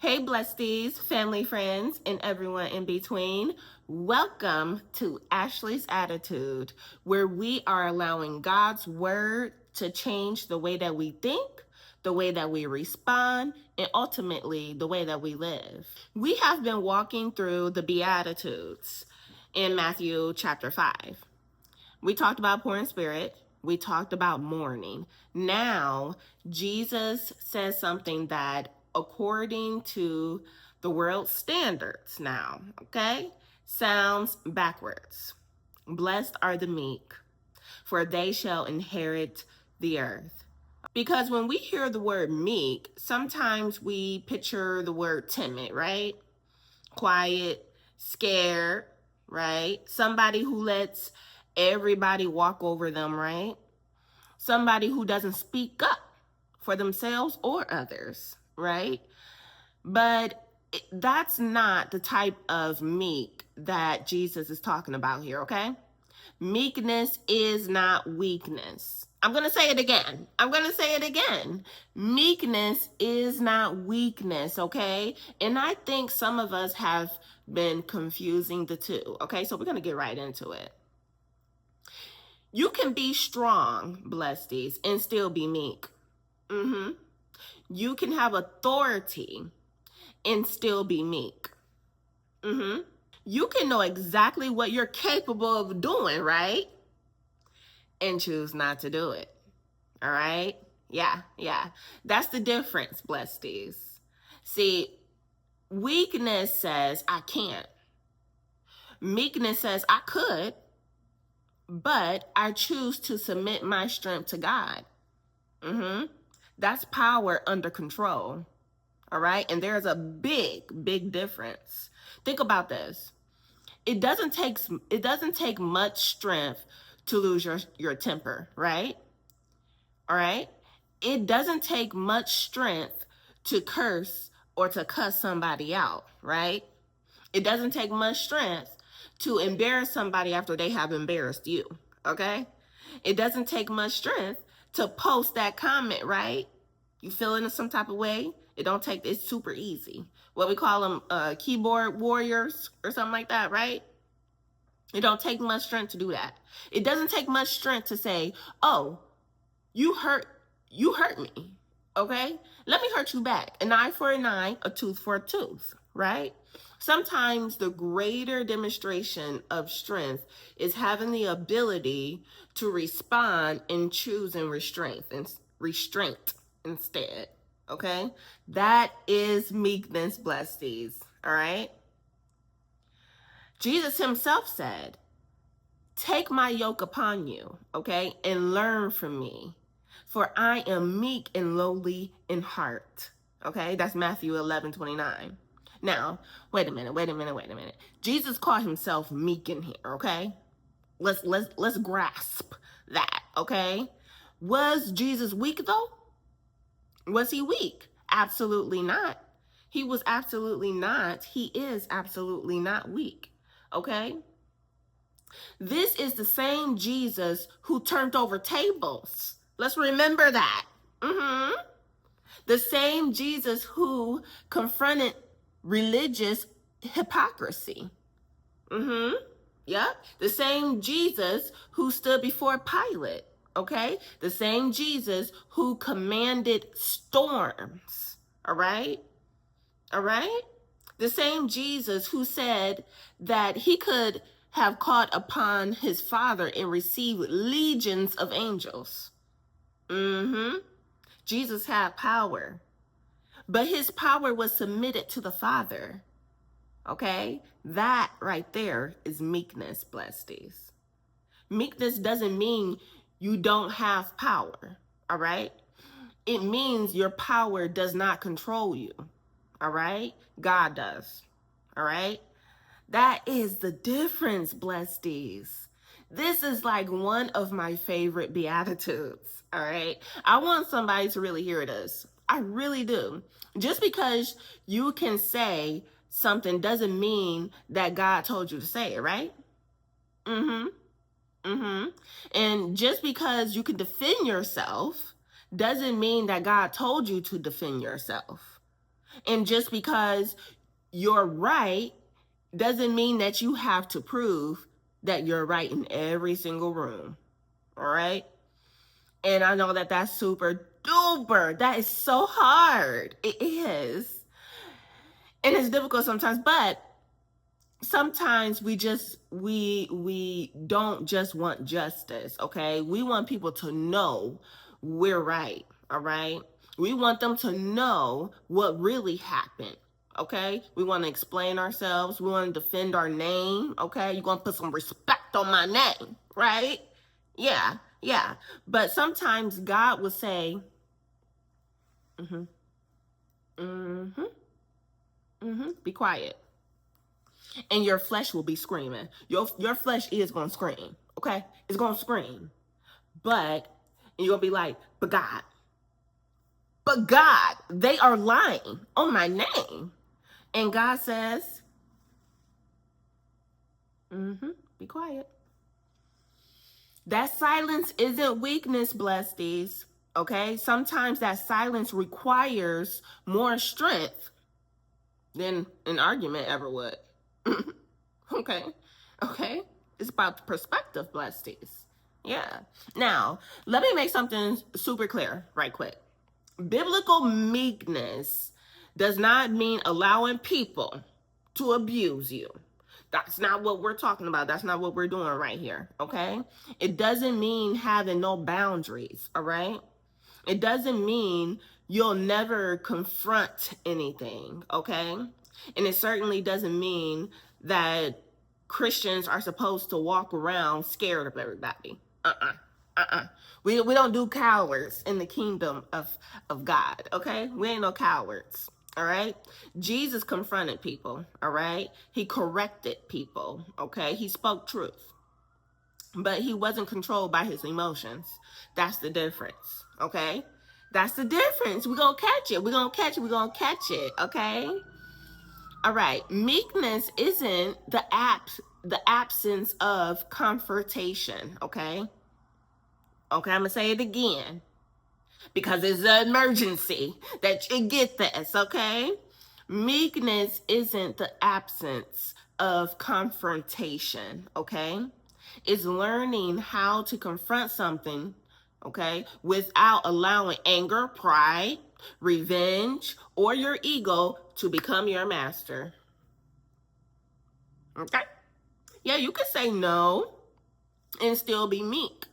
Hey, blessties, family, friends, and everyone in between. Welcome to Ashley's Attitude, where we are allowing God's word to change the way that we think, the way that we respond, and ultimately the way that we live. We have been walking through the Beatitudes in Matthew chapter 5. We talked about poor in spirit. We talked about mourning. Now, Jesus says something that, according to the world standards now, okay, sounds backwards. Blessed are the meek, for they shall inherit the earth. Because when we hear the word meek, sometimes we picture the word timid, right? Quiet, scared, right? Somebody who lets everybody walk over them, right? Somebody who doesn't speak up for themselves or others, right? But that's not the type of meek that Jesus is talking about here, okay? Meekness is not weakness. I'm going to say it again. Meekness is not weakness, okay? And I think some of us have been confusing the two, okay? So we're going to get right into it. You can be strong, blessed, and still be meek. You can have authority and still be meek. You can know exactly what you're capable of doing, right? And choose not to do it. All right? Yeah. That's the difference, blessties. See, weakness says I can't. Meekness says I could, but I choose to submit my strength to God. That's power under control. All right? And there's a big difference. Think about this. It doesn't take much strength to lose your temper, right? All right? It doesn't take much strength to curse or to cuss somebody out, right? It doesn't take much strength to embarrass somebody after they have embarrassed you, okay? It doesn't take much strength to post that comment, right? You feeling some type of way? It's super easy. What we call them keyboard warriors or something like that, right? It don't take much strength to do that. It doesn't take much strength to say, oh, you hurt me, okay? Let me hurt you back. An eye for an eye, a tooth for a tooth, right? Sometimes the greater demonstration of strength is having the ability to respond and choosing restraint instead, okay? That is meekness, blessed, all right? Jesus himself said, take my yoke upon you, okay, and learn from me, for I am meek and lowly in heart, okay? That's Matthew 11:29. Now, wait a minute. Jesus called himself meek in here, okay? Let's grasp that, okay? Was Jesus weak though? Was he weak? Absolutely not. He is absolutely not weak, okay? This is the same Jesus who turned over tables. Let's remember that. The same Jesus who confronted religious hypocrisy. Yep. The same Jesus who stood before Pilate. Okay? The same Jesus who commanded storms. All right? The same Jesus who said that he could have called upon his Father and received legions of angels. Jesus had power, but his power was submitted to the Father. Okay? That right there is meekness, blessed. Meekness doesn't mean you don't have power, all right? It means your power does not control you, all right? God does, all right? That is the difference, blesseds. This is like one of my favorite Beatitudes, all right? I want somebody to really hear this. I really do. Just because you can say something doesn't mean that God told you to say it, right? And just because you can defend yourself doesn't mean that God told you to defend yourself. And just because you're right doesn't mean that you have to prove that you're right in every single room. All right? And I know that that's super duper. That is so hard. It is. And it's difficult sometimes, but sometimes we don't just want justice, okay? We want people to know we're right, all right? We want them to know what really happened, okay? We want to explain ourselves. We want to defend our name, okay? You're going to put some respect on my name, right? Yeah, yeah. But sometimes God will say, mm-hmm, mm-hmm, mm-hmm, be quiet. And your flesh will be screaming. Your flesh is gonna scream, okay? It's gonna scream. But and you're gonna be like, but God, they are lying on my name. And God says, mm-hmm, be quiet. That silence isn't weakness, blessties. Okay? Sometimes that silence requires more strength than an argument ever would. Okay. Okay. It's about the perspective, blessties. Yeah. Now, let me make something super clear right quick. Biblical meekness does not mean allowing people to abuse you. That's not what we're talking about. That's not what we're doing right here. Okay. It doesn't mean having no boundaries. All right. It doesn't mean you'll never confront anything. Okay. And it certainly doesn't mean that Christians are supposed to walk around scared of everybody. We don't do cowards in the kingdom of God, okay? We ain't no cowards, all right? Jesus confronted people, all right? He corrected people, okay? He spoke truth, but he wasn't controlled by his emotions. That's the difference, okay? That's the difference. We're going to catch it. We're going to catch it. We're going to catch it, okay? All right. Meekness isn't the absence of confrontation, okay? Okay, I'm going to say it again because it's an emergency that you get this, okay? Meekness isn't the absence of confrontation, okay? It's learning how to confront something, okay, without allowing anger, pride, revenge, or your ego to become your master. Okay? Yeah, you can say no and still be meek.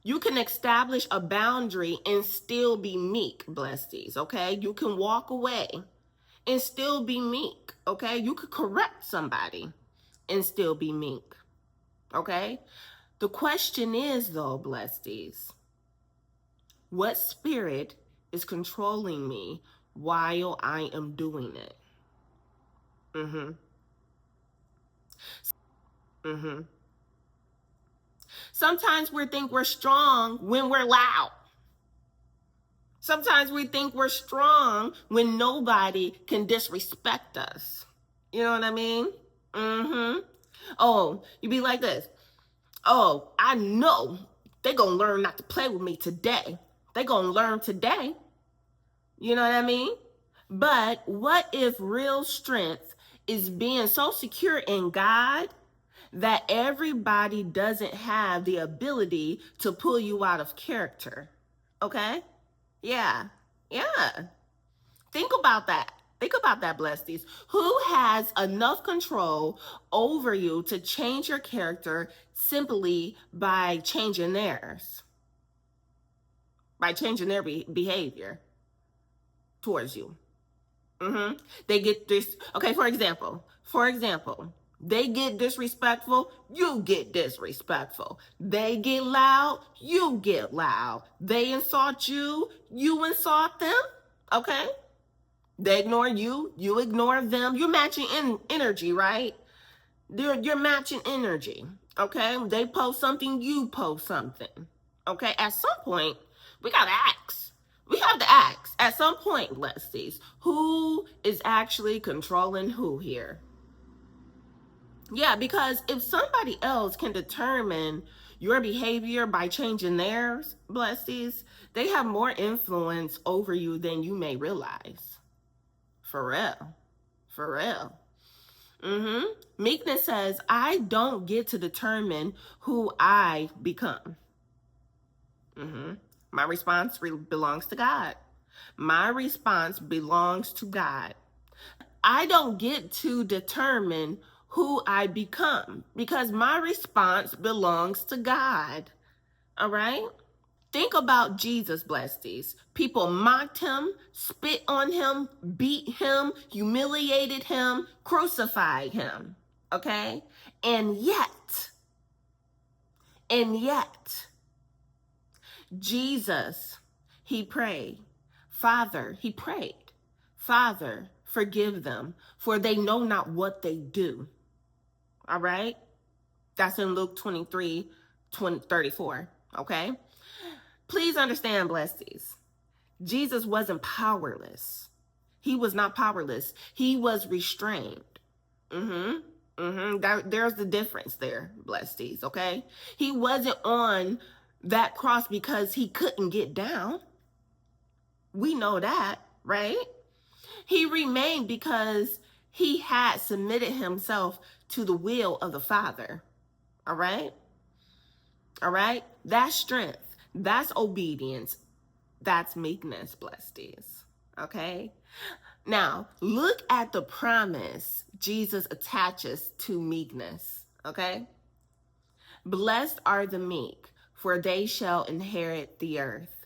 You can establish a boundary and still be meek, blesties, okay? You can walk away and still be meek, okay? You could correct somebody and still be meek, okay? The question is, though, blesties, what spirit is controlling me while I am doing it? Mm-hmm. Mm-hmm. Sometimes we think we're strong when we're loud. Sometimes we think we're strong when nobody can disrespect us. You know what I mean? Mm-hmm. Oh, you be like this. Oh, I know they gonna learn not to play with me today. They gonna learn today. You know what I mean? But what if real strength is being so secure in God that everybody doesn't have the ability to pull you out of character? Okay? Yeah. Yeah. Think about that. Think about that, blesties. Who has enough control over you to change your character simply by changing theirs? By changing their behavior towards you. Mm-hmm. They get this. Okay, for example, they get disrespectful, you get disrespectful. They get loud, you get loud. They insult you, you insult them. Okay? They ignore you, you ignore them. You're matching energy, right? You're matching energy. Okay? They post something, you post something. Okay? At some point, we gotta ask. We have to ask at some point, let's see, who is actually controlling who here? Yeah, because if somebody else can determine your behavior by changing theirs, blesties, they have more influence over you than you may realize. For real. For real. Meekness says, I don't get to determine who I become. My response belongs to God. My response belongs to God. I don't get to determine who I become because my response belongs to God. All right? Think about Jesus, blessed. People mocked him, spit on him, beat him, humiliated him, crucified him. Okay? And yet, Jesus, he prayed. He prayed, Father, forgive them, for they know not what they do. All right? That's in Luke 34. Okay? Please understand, blessed. Jesus wasn't powerless. He was not powerless. He was restrained. There's the difference there, blessed. Okay? He wasn't on that cross because he couldn't get down. We know that, right? He remained because he had submitted himself to the will of the Father. All right? All right? That's strength. That's obedience. That's meekness, blessed. Okay? Now, look at the promise Jesus attaches to meekness. Okay? Blessed are the meek, for they shall inherit the earth.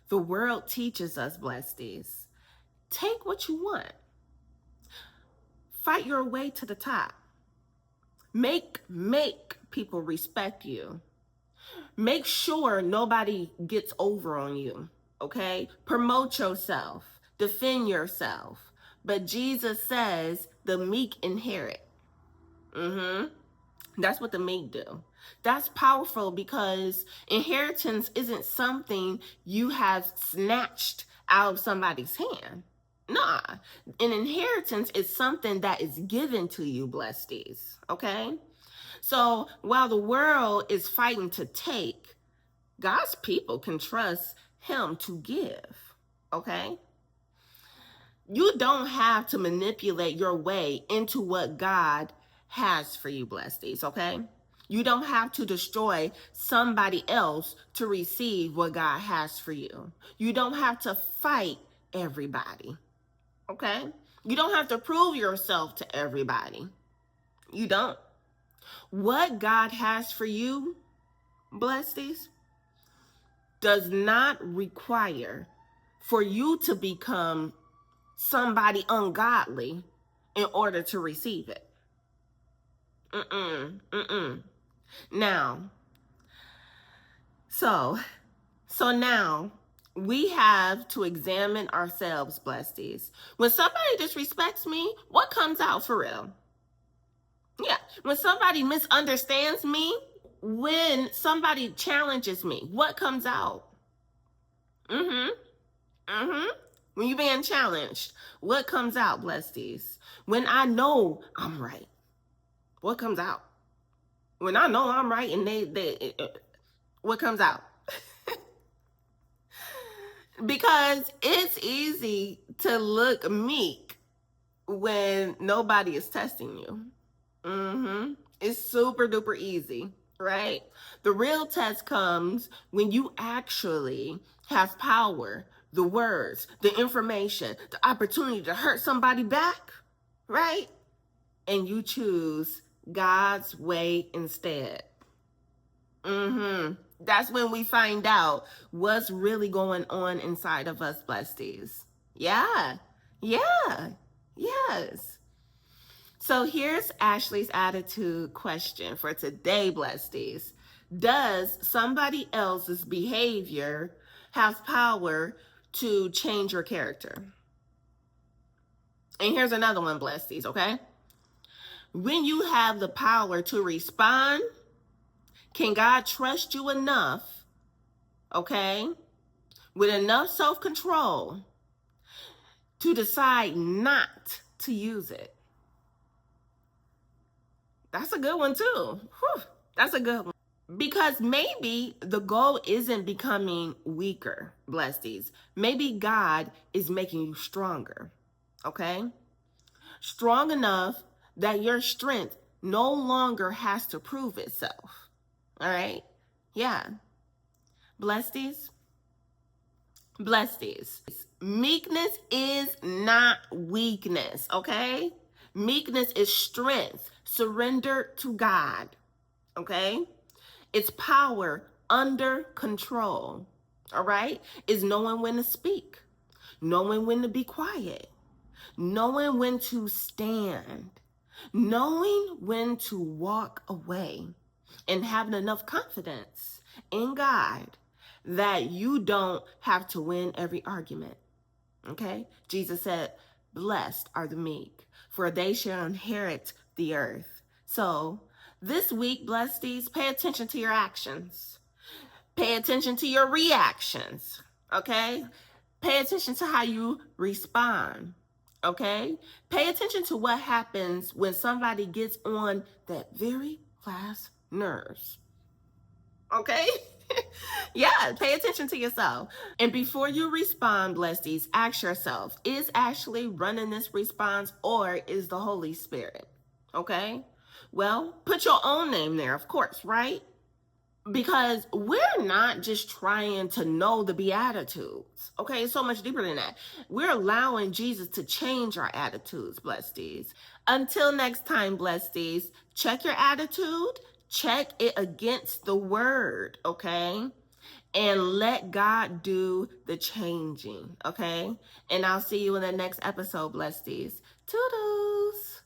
The world teaches us, blessed. Take what you want. Fight your way to the top. Make people respect you. Make sure nobody gets over on you, okay? Promote yourself. Defend yourself. But Jesus says the meek inherit. That's what the meek do. That's powerful because inheritance isn't something you have snatched out of somebody's hand. Nah, an inheritance is something that is given to you, blessed. Okay? So while the world is fighting to take, God's people can trust him to give. Okay? You don't have to manipulate your way into what God has for you, blessed. Okay? You don't have to destroy somebody else to receive what God has for you. You don't have to fight everybody. Okay? You don't have to prove yourself to everybody. You don't. What God has for you, blessed, does not require for you to become somebody ungodly in order to receive it. Now, so now we have to examine ourselves, blessed. When somebody disrespects me, what comes out for real? Yeah, when somebody misunderstands me, when somebody challenges me, what comes out? When you're being challenged, what comes out, blessed? When I know I'm right, what comes out? When I know I'm right and what comes out? Because it's easy to look meek when nobody is testing you. It's super duper easy, right? The real test comes when you actually have power, the words, the information, the opportunity to hurt somebody back, right? And you choose God's way instead. That's when we find out what's really going on inside of us, blessed. Yeah. Yes. So here's Ashley's attitude question for today, blessed. Does somebody else's behavior have power to change your character? And here's another one, blessed, okay? When you have the power to respond, can God trust you enough, okay, with enough self-control to decide not to use it? That's a good one too. Whew, that's a good one. Because maybe the goal isn't becoming weaker, blessed. Maybe God is making you stronger. okay? Strong enough that your strength no longer has to prove itself. All right? Yeah. Blessed Blessed. Meekness is not weakness, okay? Meekness is strength surrendered to God, okay? It's power under control, all right? It's knowing when to speak, knowing when to be quiet, knowing when to stand, knowing when to walk away, and having enough confidence in God that you don't have to win every argument. Okay? Jesus said, "Blessed are the meek, for they shall inherit the earth." So, this week, blessed, pay attention to your actions. Pay attention to your reactions. Okay? Pay attention to how you respond. Okay? Pay attention to what happens when somebody gets on that very last nerves. Okay? Yeah, pay attention to yourself. And before you respond, blessed, ask yourself, is Ashley running this response or is the Holy Spirit? Okay? Well, put your own name there, of course, right? Because we're not just trying to know the Beatitudes. Okay, it's so much deeper than that. We're allowing Jesus to change our attitudes, blessed. Until next time, blessed, check your attitude, check it against the word, okay? And let God do the changing, okay? And I'll see you in the next episode, blessed. Toodles.